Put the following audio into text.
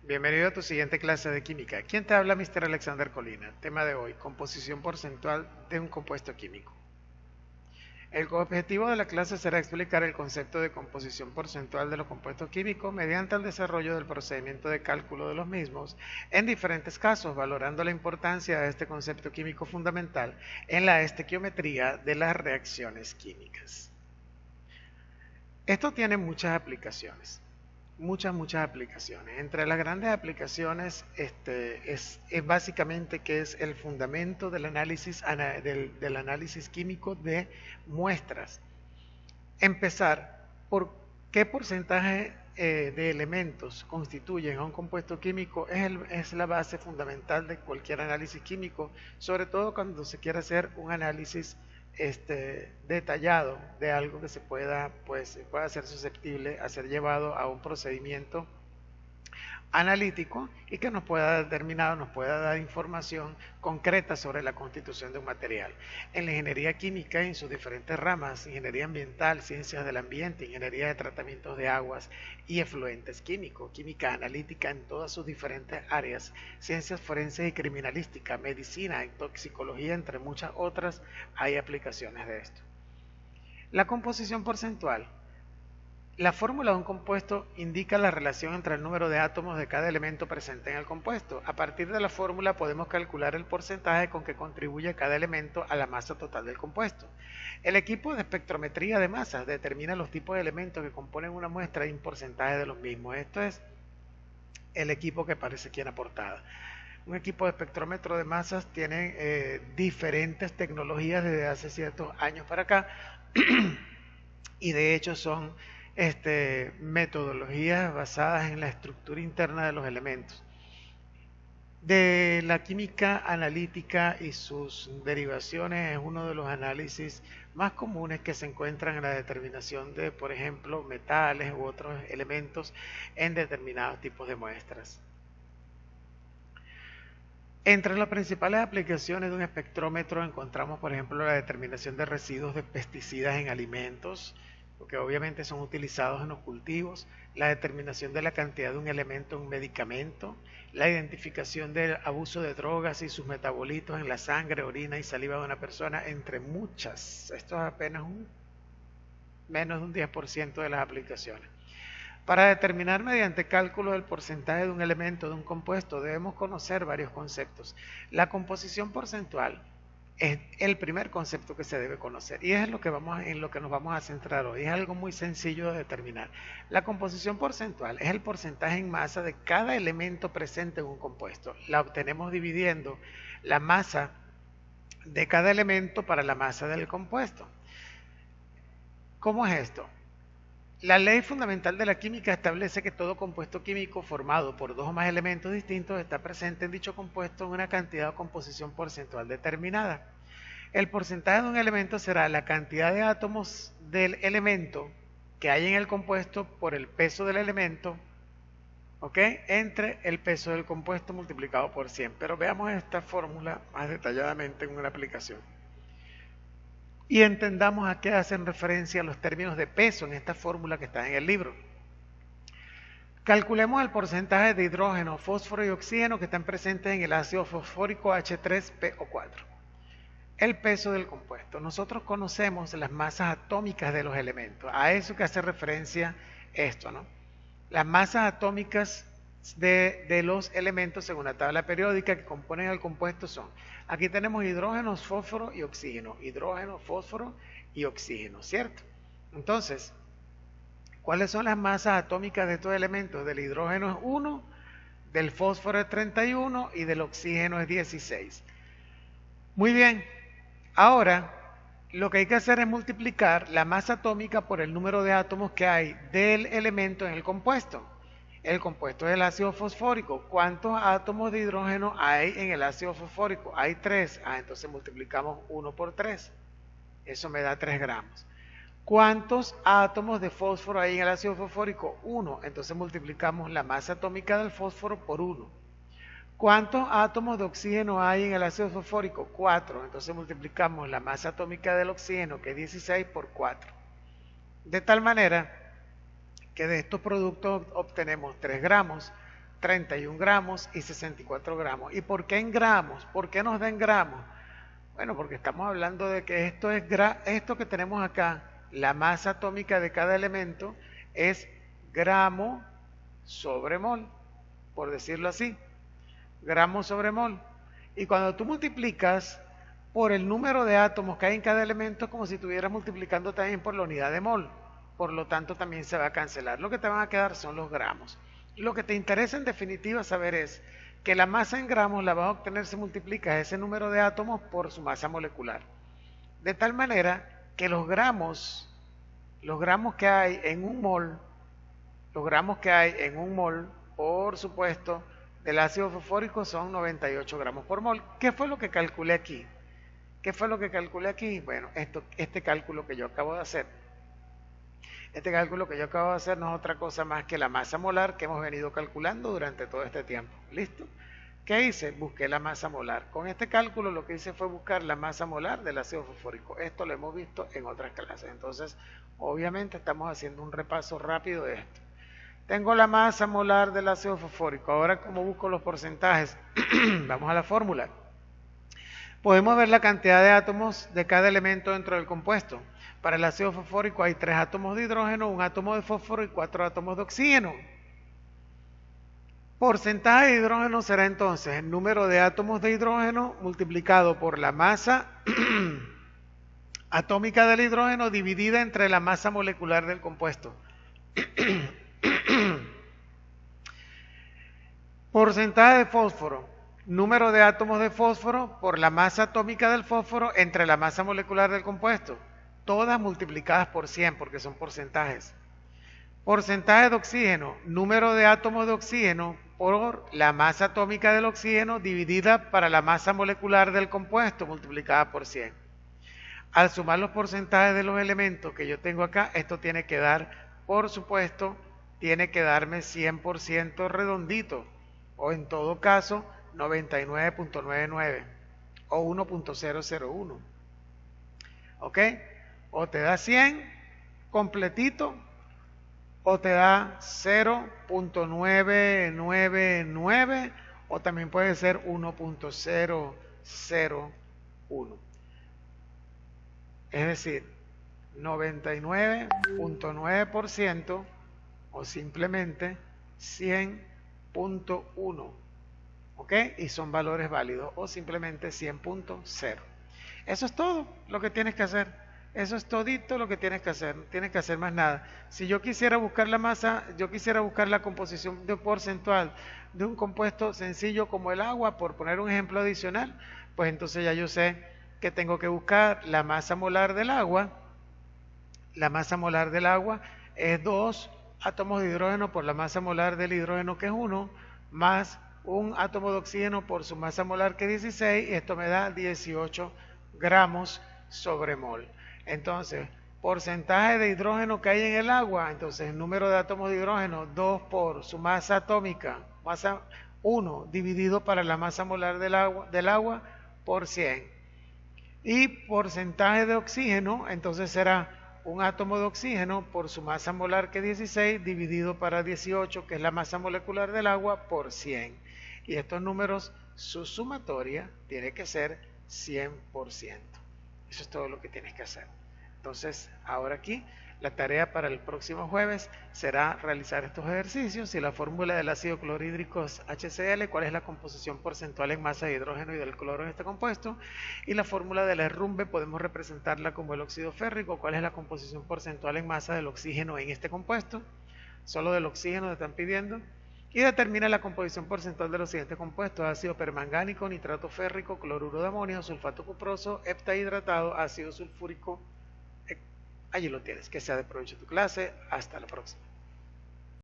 Bienvenido a tu siguiente clase de química. ¿Quién te habla? Mr. Alexander Colina. Tema de hoy, composición porcentual de un compuesto químico. El objetivo de la clase será explicar el concepto de composición porcentual de los compuestos químicos mediante el desarrollo del procedimiento de cálculo de los mismos en diferentes casos, valorando la importancia de este concepto químico fundamental en la estequiometría de las reacciones químicas. Esto tiene muchas aplicaciones. Muchas aplicaciones. Entre las grandes aplicaciones es básicamente que es el fundamento del análisis químico de muestras. Empezar por qué porcentaje de elementos constituyen a un compuesto químico es la base fundamental de cualquier análisis químico, sobre todo cuando se quiere hacer un análisis detallado de algo que pueda ser susceptible a ser llevado a un procedimiento analítico y que nos pueda dar información concreta sobre la constitución de un material. En la ingeniería química, en sus diferentes ramas, ingeniería ambiental, ciencias del ambiente, ingeniería de tratamientos de aguas y efluentes químicos, química analítica en todas sus diferentes áreas, ciencias forenses y criminalística, medicina y toxicología, entre muchas otras, hay aplicaciones de esto. La composición porcentual. La fórmula de un compuesto indica la relación entre el número de átomos de cada elemento presente en el compuesto. A partir de la fórmula podemos calcular el porcentaje con que contribuye cada elemento a la masa total del compuesto. El equipo de espectrometría de masas determina los tipos de elementos que componen una muestra y un porcentaje de los mismos. Esto es el equipo que aparece aquí en la portada. Un equipo de espectrómetro de masas tiene diferentes tecnologías desde hace ciertos años para acá y de hecho son metodologías basadas en la estructura interna de los elementos. De la química analítica y sus derivaciones es uno de los análisis más comunes que se encuentran en la determinación de, por ejemplo, metales u otros elementos en determinados tipos de muestras. Entre las principales aplicaciones de un espectrómetro encontramos, por ejemplo, la determinación de residuos de pesticidas en alimentos, porque obviamente son utilizados en los cultivos, la determinación de la cantidad de un elemento en un medicamento, la identificación del abuso de drogas y sus metabolitos en la sangre, orina y saliva de una persona, entre muchas. Esto es apenas menos de un 10% de las aplicaciones. Para determinar mediante cálculo del porcentaje de un elemento de un compuesto debemos conocer varios conceptos. La composición porcentual es el primer concepto que se debe conocer y es en lo que nos vamos a centrar hoy. Es algo muy sencillo de determinar. La composición porcentual es el porcentaje en masa de cada elemento presente en un compuesto. La obtenemos dividiendo la masa de cada elemento para la masa del compuesto. ¿Cómo es esto? La ley fundamental de la química establece que todo compuesto químico formado por dos o más elementos distintos está presente en dicho compuesto en una cantidad o composición porcentual determinada. El porcentaje de un elemento será la cantidad de átomos del elemento que hay en el compuesto por el peso del elemento, ¿ok?, entre el peso del compuesto multiplicado por 100. Pero veamos esta fórmula más detalladamente en una aplicación. Y entendamos a qué hacen referencia los términos de peso en esta fórmula que está en el libro. Calculemos el porcentaje de hidrógeno, fósforo y oxígeno que están presentes en el ácido fosfórico H3PO4. El peso del compuesto. Nosotros conocemos las masas atómicas de los elementos. A eso que hace referencia esto, ¿no? Las masas atómicas de los elementos según la tabla periódica que componen el compuesto son, aquí tenemos hidrógeno, fósforo y oxígeno, hidrógeno, fósforo y oxígeno, ¿cierto? Entonces, ¿cuáles son las masas atómicas de estos elementos? Del hidrógeno es 1, del fósforo es 31 y del oxígeno es 16. Muy bien, ahora lo que hay que hacer es multiplicar la masa atómica por el número de átomos que hay del elemento en el compuesto. El compuesto es el ácido fosfórico. ¿Cuántos átomos de hidrógeno hay en el ácido fosfórico? Hay 3. Entonces multiplicamos 1 por 3. Eso me da 3 gramos. ¿Cuántos átomos de fósforo hay en el ácido fosfórico? 1. Entonces multiplicamos la masa atómica del fósforo por 1. ¿Cuántos átomos de oxígeno hay en el ácido fosfórico? 4. Entonces multiplicamos la masa atómica del oxígeno, que es 16, por 4. De tal manera que de estos productos obtenemos 3 gramos 31 gramos y 64 gramos. ¿Y por qué en gramos? ¿Por qué nos da en gramos? Bueno, porque estamos hablando de que esto que tenemos acá, la masa atómica de cada elemento, es gramo sobre mol, por decirlo así, gramo sobre mol. Y cuando tú multiplicas por el número de átomos que hay en cada elemento, es como si estuvieras multiplicando también por la unidad de mol. Por lo tanto, también se va a cancelar. Lo que te van a quedar son los gramos. Lo que te interesa en definitiva saber es que la masa en gramos la vas a obtener si multiplicas ese número de átomos por su masa molecular. De tal manera que los gramos que hay en un mol, por supuesto, del ácido fosfórico son 98 gramos por mol. ¿Qué fue lo que calculé aquí? Bueno, este cálculo que yo acabo de hacer. Este cálculo que yo acabo de hacer no es otra cosa más que la masa molar que hemos venido calculando durante todo este tiempo. ¿Listo? ¿Qué hice? Busqué la masa molar. Con este cálculo lo que hice fue buscar la masa molar del ácido fosfórico. Esto lo hemos visto en otras clases. Entonces, obviamente estamos haciendo un repaso rápido de esto. Tengo la masa molar del ácido fosfórico. Ahora, ¿cómo busco los porcentajes? Vamos a la fórmula. Podemos ver la cantidad de átomos de cada elemento dentro del compuesto. Para el ácido fosfórico hay 3 átomos de hidrógeno, 1 átomo de fósforo y 4 átomos de oxígeno. Porcentaje de hidrógeno será entonces el número de átomos de hidrógeno multiplicado por la masa atómica del hidrógeno dividida entre la masa molecular del compuesto. Porcentaje de fósforo, número de átomos de fósforo por la masa atómica del fósforo entre la masa molecular del compuesto. Todas multiplicadas por 100 porque son porcentajes. Porcentaje de oxígeno, número de átomos de oxígeno por la masa atómica del oxígeno dividida para la masa molecular del compuesto multiplicada por 100. Al sumar los porcentajes de los elementos que yo tengo acá, esto tiene que dar, por supuesto, tiene que darme 100% redondito, o en todo caso 99.99 o 1.001. ¿Ok? O te da 100 completito, o te da 0.999, o también puede ser 1.001. Es decir, 99.9% o simplemente 100.1. ¿Ok? Y son valores válidos, o simplemente 100.0. Eso es todo lo que tienes que hacer. Eso es todito lo que tienes que hacer, no tienes que hacer más nada. Si yo quisiera buscar la masa, yo quisiera buscar la composición de porcentual de un compuesto sencillo como el agua, por poner un ejemplo adicional, pues entonces ya yo sé que tengo que buscar la masa molar del agua. La masa molar del agua es 2 átomos de hidrógeno por la masa molar del hidrógeno, que es 1, más un átomo de oxígeno por su masa molar, que es 16, y esto me da 18 gramos sobre mol. Entonces, porcentaje de hidrógeno que hay en el agua, entonces el número de átomos de hidrógeno, 2 por su masa atómica, masa 1, dividido para la masa molar del agua por 100. Y porcentaje de oxígeno, entonces será un átomo de oxígeno por su masa molar, que es 16, dividido para 18, que es la masa molecular del agua, por 100. Y estos números, su sumatoria tiene que ser 100%. Eso es todo lo que tienes que hacer. Entonces, ahora aquí, la tarea para el próximo jueves será realizar estos ejercicios. Y la fórmula del ácido clorhídrico es HCl, cuál es la composición porcentual en masa de hidrógeno y del cloro en este compuesto. Y la fórmula del herrumbe podemos representarla como el óxido férrico, cuál es la composición porcentual en masa del oxígeno en este compuesto. Solo del oxígeno te están pidiendo. Y determina la composición porcentual de los siguientes compuestos: ácido permangánico, nitrato férrico, cloruro de amonio, sulfato cuproso, heptahidratado, ácido sulfúrico. Allí lo tienes. Que sea de provecho tu clase. Hasta la próxima.